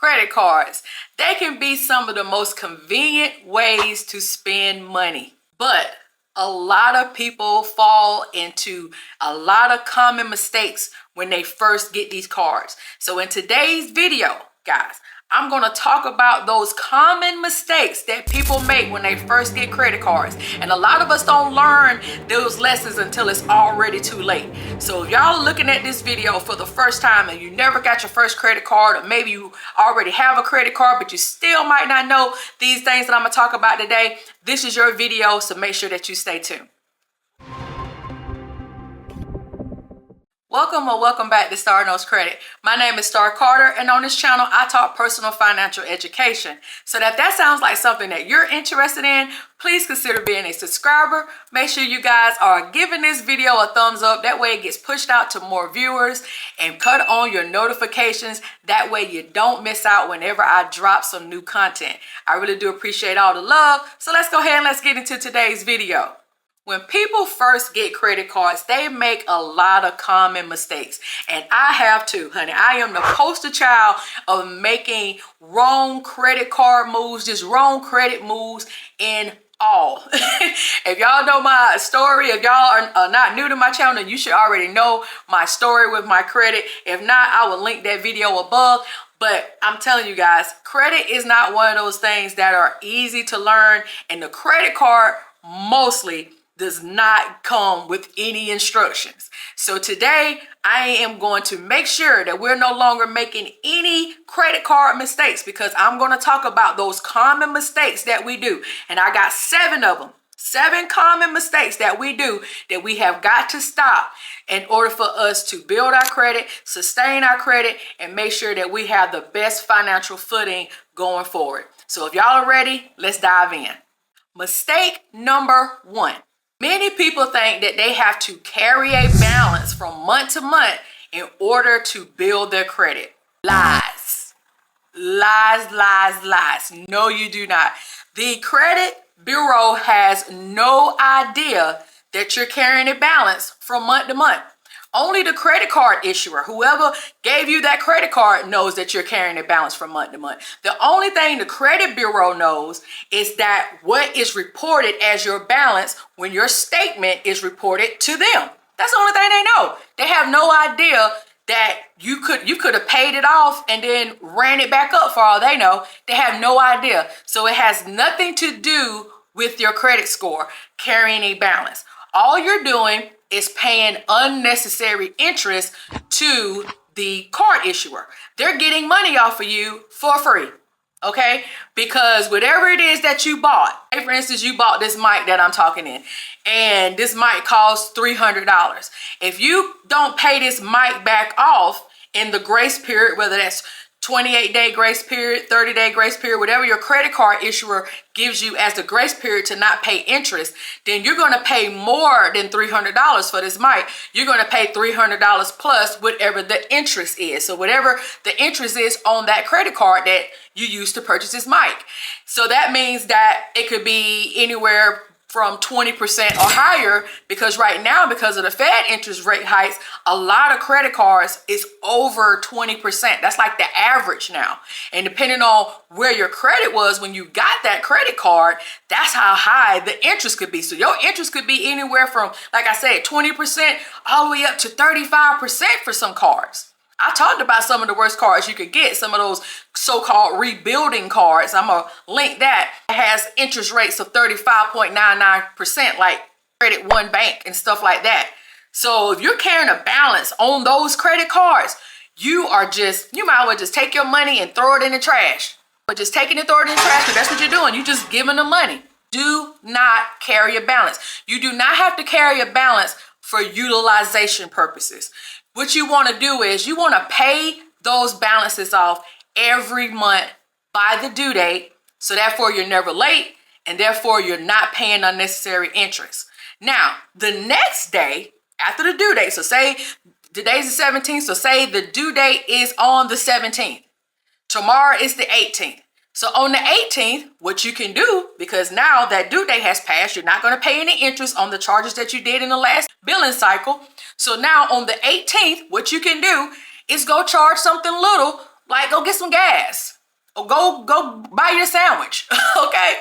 Credit cards. They can be some of the most convenient ways to spend money, but a lot of people fall into a lot of common mistakes when they first get these cards. So in today's video, guys, I'm going to talk about those common mistakes that people make when they first get credit cards. And a lot of us don't learn those lessons until it's already too late. So if y'all looking at this video for the first time and you never got your first credit card, or maybe you already have a credit card, but you still might not know these things that I'm going to talk about today, this is your video, so make sure that you stay tuned. Welcome back to Starr Knows Credit. My name is Starr Carter, and on this channel, I talk personal financial education. So if that sounds like something that you're interested in, please consider being a subscriber. Make sure you guys are giving this video a thumbs up. That way it gets pushed out to more viewers, and cut on your notifications. That way you don't miss out whenever I drop some new content. I really do appreciate all the love. So let's go ahead and let's get into today's video. When people first get credit cards, they make a lot of common mistakes. And I have too, honey. I am the poster child of making wrong credit card moves, just wrong credit moves in all. If y'all know my story, if y'all are not new to my channel, then you should already know my story with my credit. If not, I will link that video above. But I'm telling you guys, credit is not one of those things that are easy to learn. And the credit card mostly does not come with any instructions. So today I am going to make sure that we're no longer making any credit card mistakes, because I'm going to talk about those common mistakes that we do. And I got 7 of them. 7 common mistakes that we do that we have got to stop in order for us to build our credit, sustain our credit, and make sure that we have the best financial footing going forward. So if y'all are ready, let's dive in. Mistake number 1. Many people think that they have to carry a balance from month to month in order to build their credit. Lies. Lies, lies, lies. No, you do not. The credit bureau has no idea that you're carrying a balance from month to month. Only the credit card issuer, whoever gave you that credit card, knows that you're carrying a balance from month to month. The only thing the credit bureau knows is that what is reported as your balance when your statement is reported to them. That's the only thing they know. They have no idea that you could have paid it off and then ran it back up, for all they know. They have no idea. So it has nothing to do with your credit score carrying a balance. All you're doing is paying unnecessary interest to the card issuer. They're getting money off of you for free, okay? Because whatever it is that you bought, say for instance, you bought this mic that I'm talking in, and this mic costs $300. If you don't pay this mic back off in the grace period, whether that's 28-day grace period, 30-day grace period, whatever your credit card issuer gives you as the grace period to not pay interest, then you're going to pay more than $300 for this mic. You're going to pay $300 plus whatever the interest is. So whatever the interest is on that credit card that you use to purchase this mic. So that means that it could be anywhere from 20% or higher, because right now, because of the Fed interest rate hikes, a lot of credit cards is over 20%. That's like the average now. And depending on where your credit was when you got that credit card, that's how high the interest could be. So your interest could be anywhere from, like I said, 20% all the way up to 35% for some cards. I talked about some of the worst cards you could get, some of those so-called rebuilding cards. I'm going to link that. It has interest rates of 35.99%, like Credit One Bank and stuff like that. So if you're carrying a balance on those credit cards, you might as well just take your money and throw it in the trash. But just taking it, throw it in the trash, because that's what you're doing. You're just giving them money. Do not carry a balance. You do not have to carry a balance for utilization purposes. What you want to do is you want to pay those balances off every month by the due date. So therefore you're never late, and therefore you're not paying unnecessary interest. Now, the next day after the due date, so say today's the 17th, so say the due date is on the 17th. Tomorrow is the 18th. So on the 18th, what you can do, because now that due date has passed, you're not going to pay any interest on the charges that you did in the last billing cycle. So now on the 18th, what you can do is go charge something little Like, go get some gas. Or go buy your sandwich. Okay?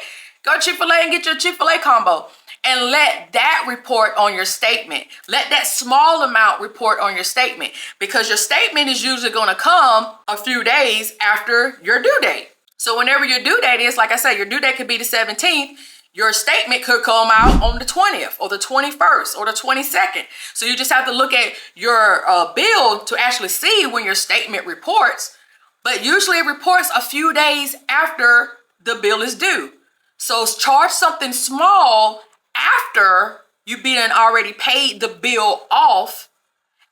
Go to Chick-fil-A and get your Chick-fil-A combo. And let that report on your statement. Let that small amount report on your statement. Because your statement is usually going to come a few days after your due date. So whenever your due date is, like I said, your due date could be the 17th. Your statement could come out on the 20th or the 21st or the 22nd. So you just have to look at your bill to actually see when your statement reports. But usually it reports a few days after the bill is due. So charge something small after you've been already paid the bill off.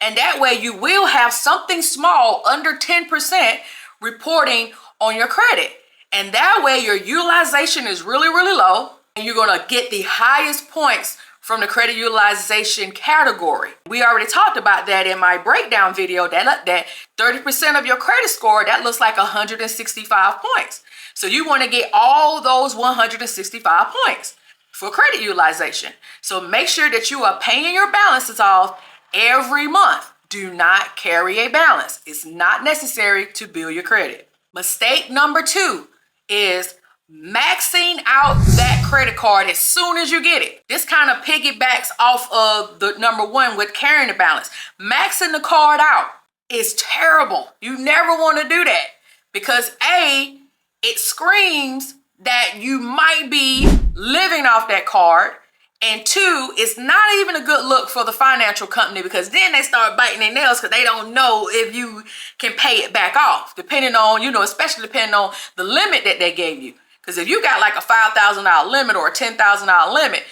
And that way you will have something small under 10% reporting on your credit. And that way your utilization is really, really low. And you're going to get the highest points from the credit utilization category. We already talked about that in my breakdown video, that 30% of your credit score, that looks like 165 points. So you want to get all those 165 points for credit utilization. So make sure that you are paying your balances off every month. Do not carry a balance. It's not necessary to build your credit. Mistake number 2 is maxing out that credit card as soon as you get it. This kind of piggybacks off of the number 1 with carrying the balance. Maxing the card out is terrible. You never want to do that because A, it screams that you might be living off that card. And 2, it's not even a good look for the financial company because then they start biting their nails because they don't know if you can pay it back off, depending on, especially depending on the limit that they gave you. Because if you got like a $5,000 limit or a $10,000 limit,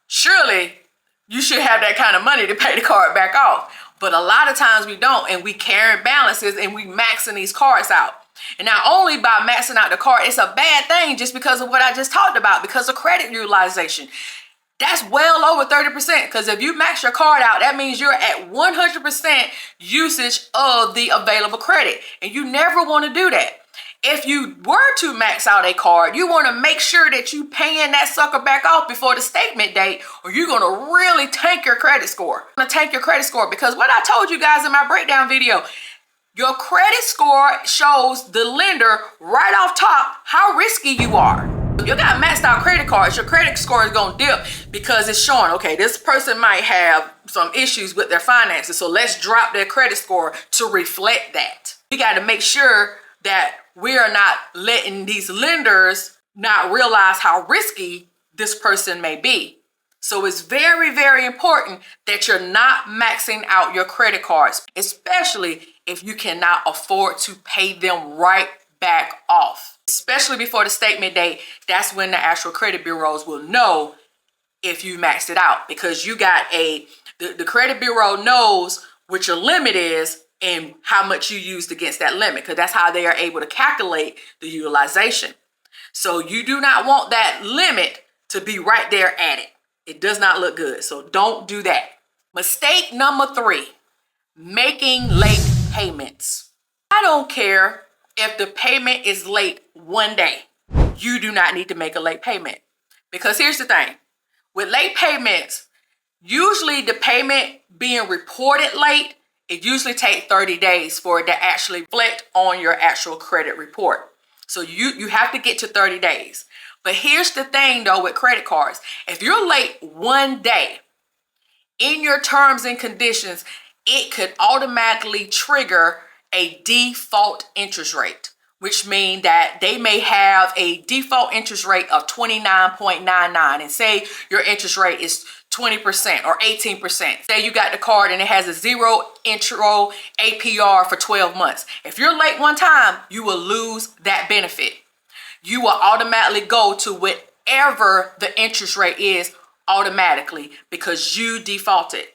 surely you should have that kind of money to pay the card back off. But a lot of times we don't, and we carry balances and we maxing these cards out. And not only by maxing out the card, it's a bad thing just because of what I just talked about, because of credit utilization. That's well over 30% because if you max your card out, that means you're at 100% usage of the available credit. And you never want to do that. If you were to max out a card, you want to make sure that you paying that sucker back off before the statement date, or you're going to really tank your credit score. Because what I told you guys in my breakdown video, your credit score shows the lender right off top how risky you are. If you got maxed out credit cards, your credit score is going to dip because it's showing, okay, this person might have some issues with their finances. So let's drop their credit score to reflect that. You got to make sure that we are not letting these lenders not realize how risky this person may be. So it's very, very important that you're not maxing out your credit cards, especially if you cannot afford to pay them right back off. Especially before the statement date, that's when the actual credit bureaus will know if you maxed it out, because you got the credit bureau knows what your limit is and how much you used against that limit, because that's how they are able to calculate the utilization. So you do not want that limit to be right there at it. It does not look good. So don't do that. Mistake number 3, making late payments. I don't care if the payment is late 1 day. You do not need to make a late payment. Because here's the thing. With late payments, usually the payment being reported late, it usually takes 30 days for it to actually reflect on your actual credit report. So you have to get to 30 days. But here's the thing though with credit cards. If you're late 1 day, in your terms and conditions, it could automatically trigger a default interest rate, which means that they may have a default interest rate of 29.99 and say your interest rate is 20% or 18%. Say you got the card and it has a 0 intro APR for 12 months. If you're late one time, you will lose that benefit. You will automatically go to whatever the interest rate is automatically because you defaulted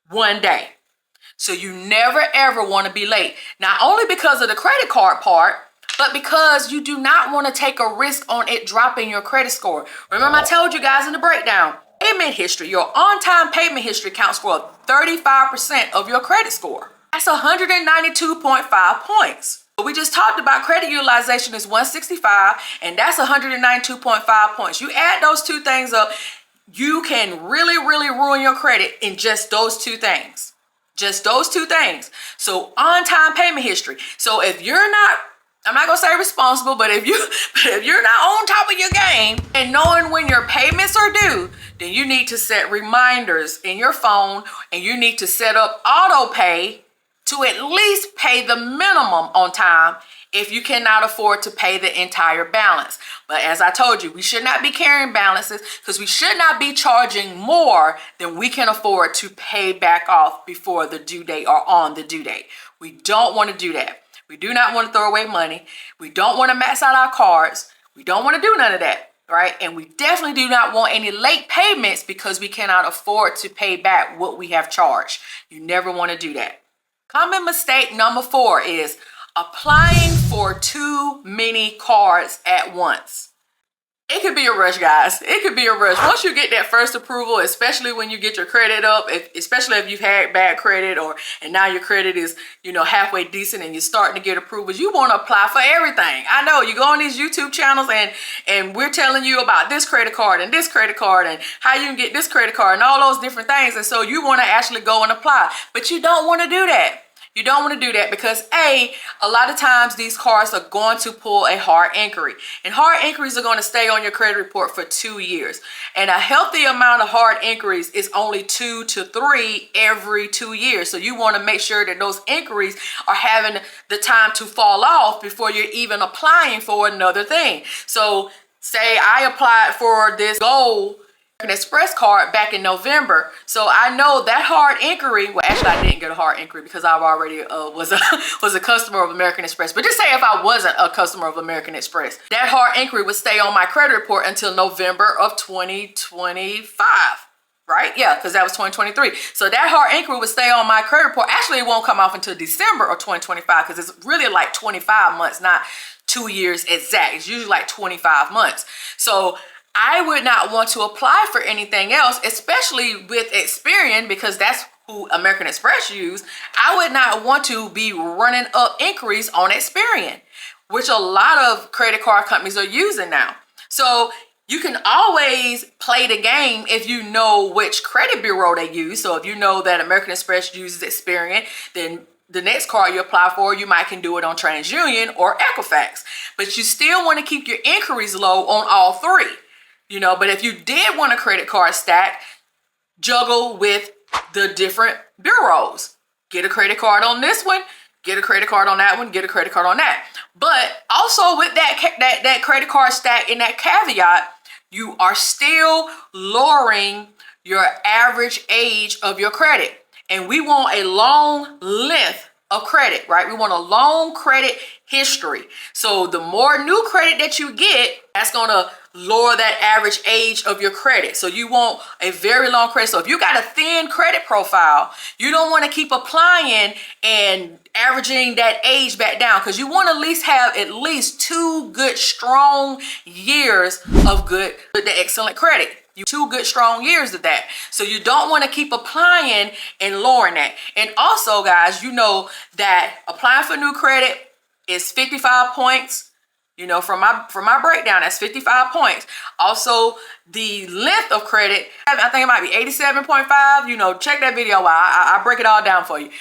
1 day. So you never ever want to be late. Not only because of the credit card part, but because you do not want to take a risk on it dropping your credit score. Remember I told you guys in the breakdown, payment history, your on-time payment history counts for 35% of your credit score. That's 192.5 points. We just talked about credit utilization is 165, and that's 192.5 points. You add those two things up, you can really, really ruin your credit in just those two things. Just those two things. So on-time payment history. So if you're not, I'm not gonna say responsible, but if you're not on top of your game and knowing when your payments are due, then you need to set reminders in your phone, and you need to set up auto pay to at least pay the minimum on time if you cannot afford to pay the entire balance. But as I told you, we should not be carrying balances, because we should not be charging more than we can afford to pay back off before the due date or on the due date. We don't want to do that. We do not want to throw away money. We don't want to max out our cards. We don't want to do none of that, right? And we definitely do not want any late payments because we cannot afford to pay back what we have charged. You never want to do that. Common mistake number 4 is applying for too many cards at once. It could be a rush, guys. It could be a rush. Once you get that first approval, especially when you get your credit up, especially if you've had bad credit and now your credit is, halfway decent and you're starting to get approvals, you want to apply for everything. I know you go on these YouTube channels and we're telling you about this credit card and how you can get this credit card and all those different things. And so you want to actually go and apply, but you don't want to do that. You don't want to do that because a lot of times these cards are going to pull a hard inquiry, and hard inquiries are going to stay on your credit report for 2 years. And a healthy amount of hard inquiries is only 2 to 3 every 2 years. So you want to make sure that those inquiries are having the time to fall off before you're even applying for another thing. So say I applied for this gold Express card back in November, so I know that hard inquiry, well actually I didn't get a hard inquiry because I already was a customer of American Express, but just say if I wasn't a customer of American Express, that hard inquiry would stay on my credit report until November of 2025, right? Yeah, because that was 2023. So that hard inquiry would stay on my credit report. Actually, it won't come off until December of 2025 because it's really like 25 months, not 2 years exact. It's usually like 25 months. So I would not want to apply for anything else, especially with Experian, because that's who American Express use. I would not want to be running up inquiries on Experian, which a lot of credit card companies are using now. So you can always play the game if you know which credit bureau they use. So if you know that American Express uses Experian, then the next card you apply for, you might can do it on TransUnion or Equifax. But you still want to keep your inquiries low on all three. But if you did want a credit card stack, juggle with the different bureaus. Get a credit card on this one, get a credit card on that one, get a credit card on that. But also with that credit card stack and that caveat, you are still lowering your average age of your credit. And we want a long length of credit, right? We want a long credit history. So the more new credit that you get, that's going to lower that average age of your credit. So you want a very long credit. So if you got a thin credit profile, you don't want to keep applying and averaging that age back down, because you want to at least have at least 2 good strong years of good with the excellent credit. 2 good strong years of that. So you don't want to keep applying and lowering that. And also, guys, you know that applying for new credit is 55 points. From my breakdown, that's 55 points. Also, the length of credit, I think it might be 87.5. Check that video out. I break it all down for you.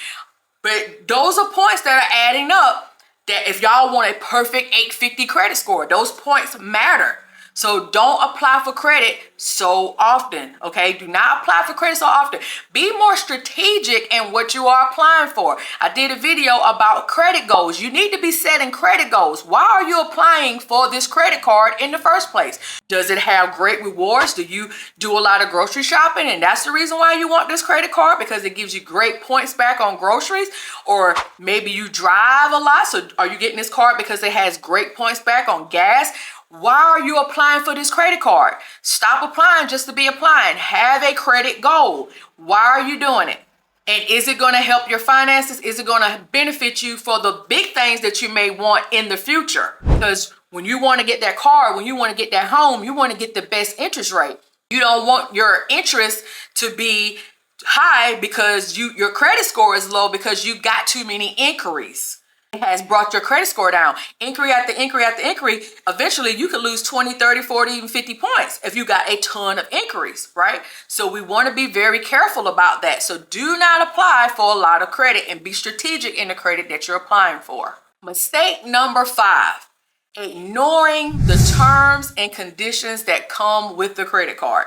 But those are points that are adding up, that if y'all want a perfect 850 credit score, those points matter. So don't apply for credit so often, okay? Do not apply for credit so often. Be more strategic in what you are applying for. I did a video about credit goals. You need to be setting credit goals. Why are you applying for this credit card in the first place? Does it have great rewards? Do you do a lot of grocery shopping and that's the reason why you want this credit card, because it gives you great points back on groceries? Or maybe you drive a lot, so are you getting this card because it has great points back on gas? Why are you applying for this credit card? Stop applying just to be applying. Have a credit goal. Why are you doing it? And is it going to help your finances? Is it going to benefit you for the big things that you may want in the future? Because when you want to get that car, when you want to get that home, you want to get the best interest rate. You don't want your interest to be high because your credit score is low because you got too many inquiries. It has brought your credit score down. Inquiry after inquiry after inquiry, eventually you could lose 20, 30, 40, even 50 points if you got a ton of inquiries, right? So we want to be very careful about that. So do not apply for a lot of credit and be strategic in the credit that you're applying for. Mistake number 5, ignoring the terms and conditions that come with the credit card.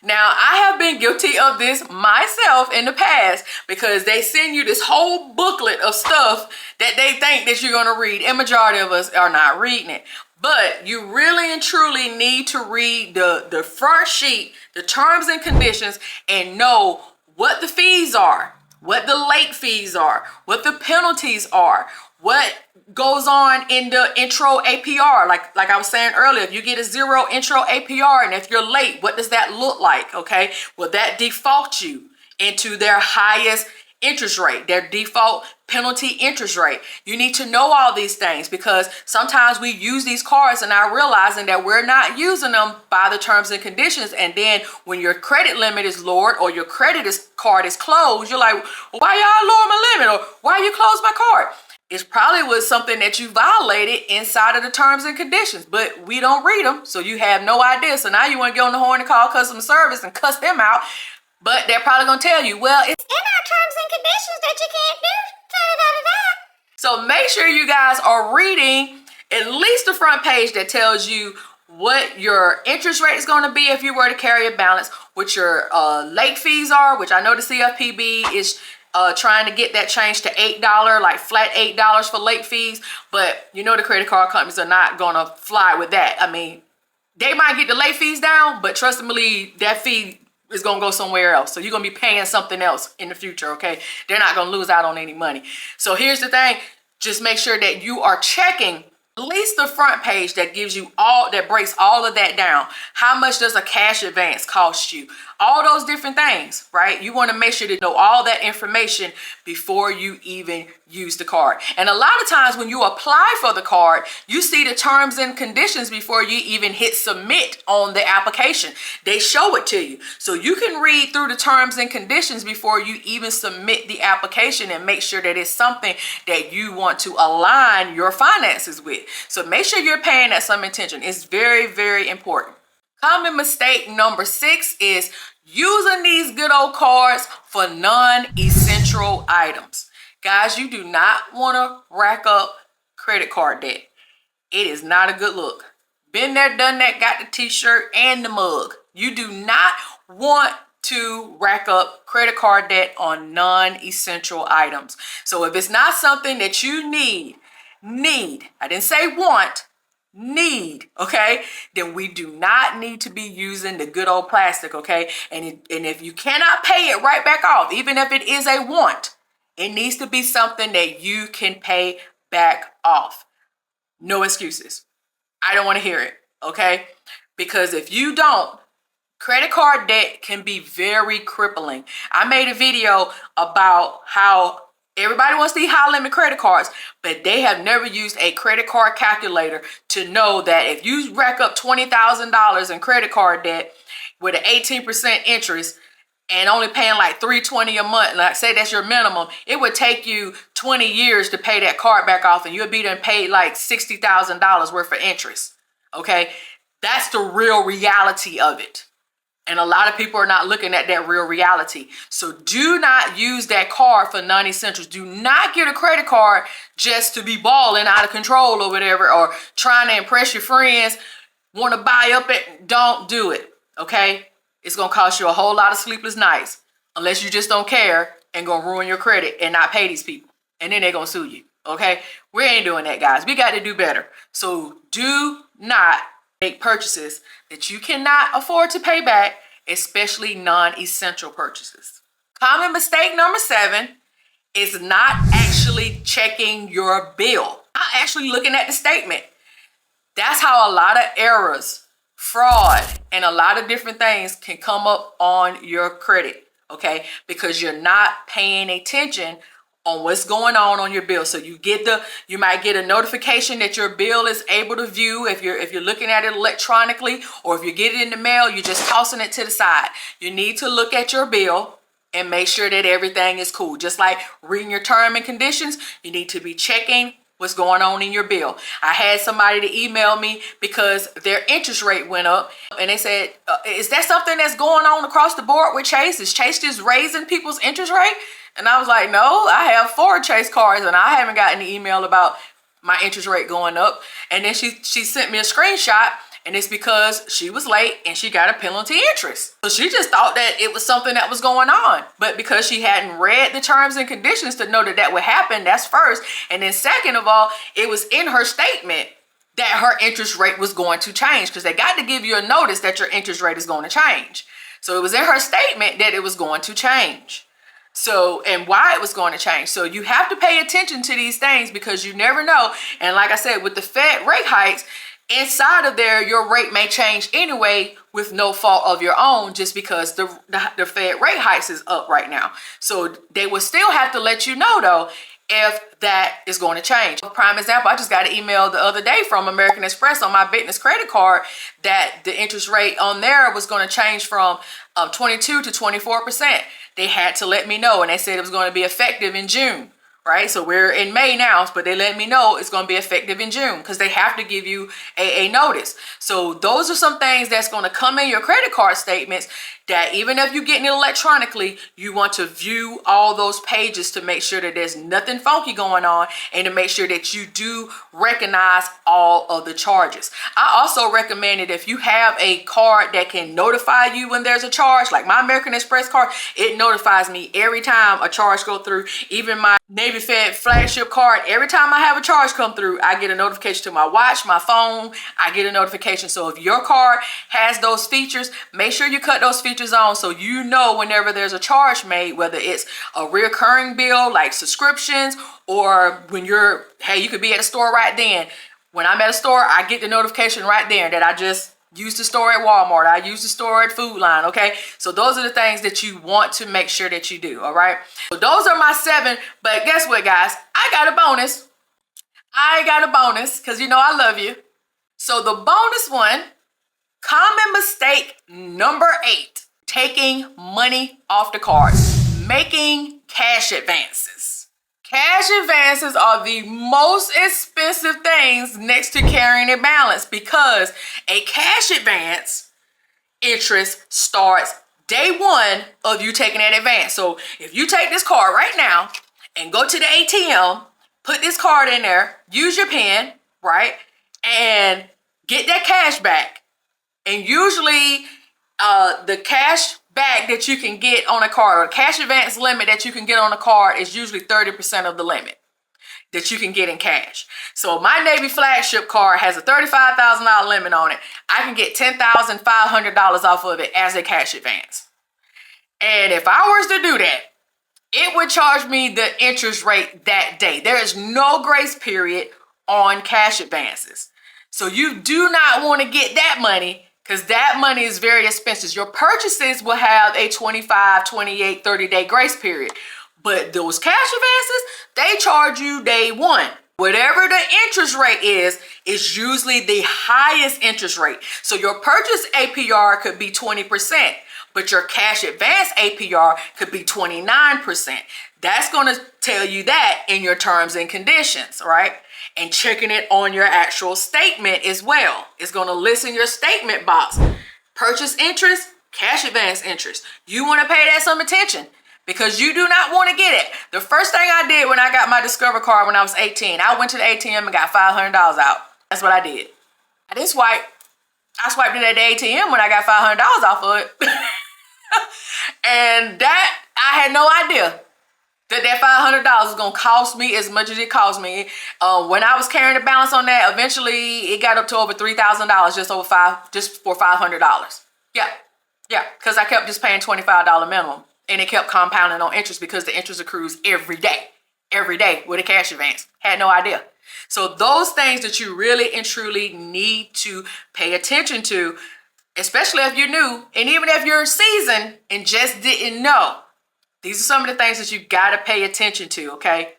Now, I have been guilty of this myself in the past because they send you this whole booklet of stuff that they think that you're going to read, and majority of us are not reading it. But you really and truly need to read the front sheet, the terms and conditions, and know what the fees are, what the late fees are, what the penalties are, what goes on in the intro APR. Like I was saying earlier, if you get a 0 intro APR and if you're late, what does that look like? Okay, well, that defaults you into their highest interest rate, their default penalty interest rate. You need to know all these things because sometimes we use these cards and not realizing that we're not using them by the terms and conditions. And then when your credit limit is lowered or your card is closed, you're like, why y'all lower my limit? Or why you close my card? It's probably was something that you violated inside of the terms and conditions, but we don't read them, so you have no idea. So now you want to get on the horn and call customer service and cuss them out, but they're probably going to tell you, well, it's in our terms and conditions that you can't do da-da-da-da-da. So make sure you guys are reading at least the front page that tells you what your interest rate is going to be if you were to carry a balance, what your late fees are, which I know the CFPB is trying to get that changed to $8, like flat $8 for late fees. But you know the credit card companies are not going to fly with that. I mean, they might get the late fees down, but trust and believe that fee is going to go somewhere else. So you're going to be paying something else in the future, okay? They're not going to lose out on any money. So here's the thing. Just make sure that you are checking at least the front page that gives you all, that breaks all of that down. How much does a cash advance cost you? All those different things, right? You want to make sure to know all that information before you even use the card. And a lot of times when you apply for the card, you see the terms and conditions before you even hit submit on the application. They show it to you. So you can read through the terms and conditions before you even submit the application and make sure that it's something that you want to align your finances with. So make sure you're paying that some attention. It's very, very important. Common mistake number 6 is using these good old cards for non-essential items. Guys, you do not want to rack up credit card debt. It is not a good look. Been there, done that, got the t-shirt and the mug. You do not want to rack up credit card debt on non-essential items. So if it's not something that you need, I didn't say want, need, okay, then we do not need to be using the good old plastic, okay? And if you cannot pay it right back off, even if it is a want, it needs to be something that you can pay back off. No excuses. I don't want to hear it, okay? Because if you don't, credit card debt can be very crippling. I made a video about how everybody wants these high limit credit cards, but they have never used a credit card calculator to know that if you rack up $20,000 in credit card debt with an 18% interest and only paying like $320 a month, like say that's your minimum, it would take you 20 years to pay that card back off, and you'll be done paid like $60,000 worth of interest. Okay, that's the real reality of it. And a lot of people are not looking at that real reality. So do not use that card for non-essentials. Do not get a credit card just to be balling out of control or whatever, or trying to impress your friends, want to buy up it. Don't do it, okay? It's going to cost you a whole lot of sleepless nights unless you just don't care and going to ruin your credit and not pay these people. And then they're going to sue you, okay? We ain't doing that, guys. We got to do better. So do not make purchases that you cannot afford to pay back, especially non-essential purchases. Common mistake number 7 is not actually checking your bill. Not actually looking at the statement. That's how a lot of errors, fraud, and a lot of different things can come up on your credit, okay? Because you're not paying attention on what's going on your bill. So you might get a notification that your bill is able to view if you're looking at it electronically, or if you get it in the mail, you're just tossing it to the side. You need to look at your bill and make sure that everything is cool. Just like reading your term and conditions, you need to be checking what's going on in your bill. I had somebody to email me because their interest rate went up, and they said, is that something that's going on across the board with Chase? Is Chase just raising people's interest rate? And I was like, no, I have 4 Chase cards and I haven't gotten an email about my interest rate going up. And then she sent me a screenshot, and it's because she was late and she got a penalty interest. So she just thought that it was something that was going on. But because she hadn't read the terms and conditions to know that that would happen, that's first. And then second of all, it was in her statement that her interest rate was going to change, because they got to give you a notice that your interest rate is going to change. So it was in her statement that it was going to change. So, and why it was going to change. So you have to pay attention to these things, because you never know. And like I said, with the Fed rate hikes, inside of there, your rate may change anyway with no fault of your own, just because the Fed rate hikes is up right now. So they will still have to let you know though, if that is going to change. Prime example, I just got an email the other day from American Express on my business credit card that the interest rate on there was going to change from 22 to 24%. They had to let me know, and they said it was going to be effective in June. Right? So we're in May now, but they let me know it's going to be effective in June, because they have to give you a notice. So those are some things that's going to come in your credit card statements that even if you're getting it electronically, you want to view all those pages to make sure that there's nothing funky going on, and to make sure that you do recognize all of the charges. I also recommend that if you have a card that can notify you when there's a charge, like my American Express card, it notifies me every time a charge go through. Even my Navy Fed flagship card, every time I have a charge come through, I get a notification to my watch, my phone, I get a notification. So if your card has those features, make sure you cut those features on, so you know whenever there's a charge made, whether it's a recurring bill like subscriptions, or when you're, hey, you could be at a store right then. When I'm at a store, I get the notification right there that I just used the store at Walmart, I used the store at Food Line. Okay, so those are the things that you want to make sure that you do. All right, so those are my 7. But guess what, guys, I got a bonus. Because you know I love you. So the bonus one, common mistake number 8, taking money off the cards, making cash advances. Cash advances are the most expensive things next to carrying a balance, because a cash advance interest starts day 1 of you taking that advance. So if you take this card right now and go to the ATM, put this card in there, use your pen, right, and get that cash back. And usually the cash back that you can get on a card, or cash advance limit that you can get on a card, is usually 30% of the limit that you can get in cash. So my Navy flagship card has a $35,000 limit on it. I can get $10,500 off of it as a cash advance. And if I was to do that, it would charge me the interest rate that day. There is no grace period on cash advances. So you do not want to get that money, because that money is very expensive. Your purchases will have a 25, 28, 30-day grace period. But those cash advances, they charge you day 1. Whatever the interest rate is usually the highest interest rate. So your purchase APR could be 20%, but your cash advance APR could be 29%. That's going to tell you that in your terms and conditions, right? And checking it on your actual statement as well. It's going to list in your statement box, purchase interest, cash advance interest. You want to pay that some attention, because you do not want to get it. The first thing I did when I got my Discover card when I was 18, I went to the ATM and got $500 out. That's what I did. I didn't swipe. I swiped it at the ATM when I got $500 off of it. And that, I had no idea that $500 was going to cost me as much as it cost me. When I was carrying the balance on that, eventually it got up to over $3,000 just for $500. Yeah, because I kept just paying $25 minimum, and it kept compounding on interest, because the interest accrues every day with a cash advance. Had no idea. So those things that you really and truly need to pay attention to, especially if you're new, and even if you're seasoned and just didn't know. These are some of the things that you got to pay attention to, okay?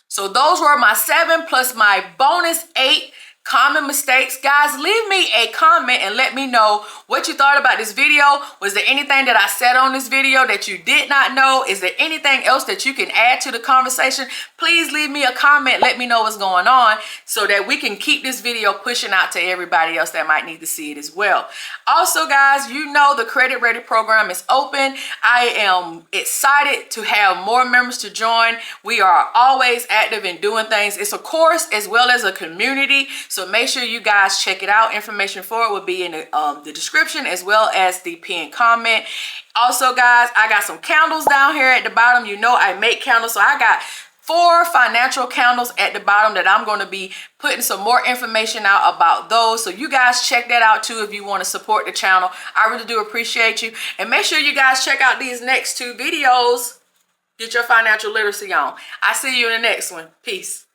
So those were my 7 plus my bonus 8 common mistakes. Guys, leave me a comment and let me know what you thought about this video. Was there anything that I said on this video that you did not know? Is there anything else that you can add to the conversation? Please leave me a comment. Let me know what's going on so that we can keep this video pushing out to everybody else that might need to see it as well. Also, guys, you know the Credit Ready program is open. I am excited to have more members to join. We are always active in doing things. It's a course as well as a community. So make sure you guys check it out. Information for it will be in the description as well as the pinned comment. Also, guys, I got some candles down here at the bottom. You know I make candles, so I got 4 financial candles at the bottom that I'm going to be putting some more information out about those. So you guys check that out too if you want to support the channel. I really do appreciate you. And make sure you guys check out these next 2 videos. Get your financial literacy on. I see you in the next one. Peace.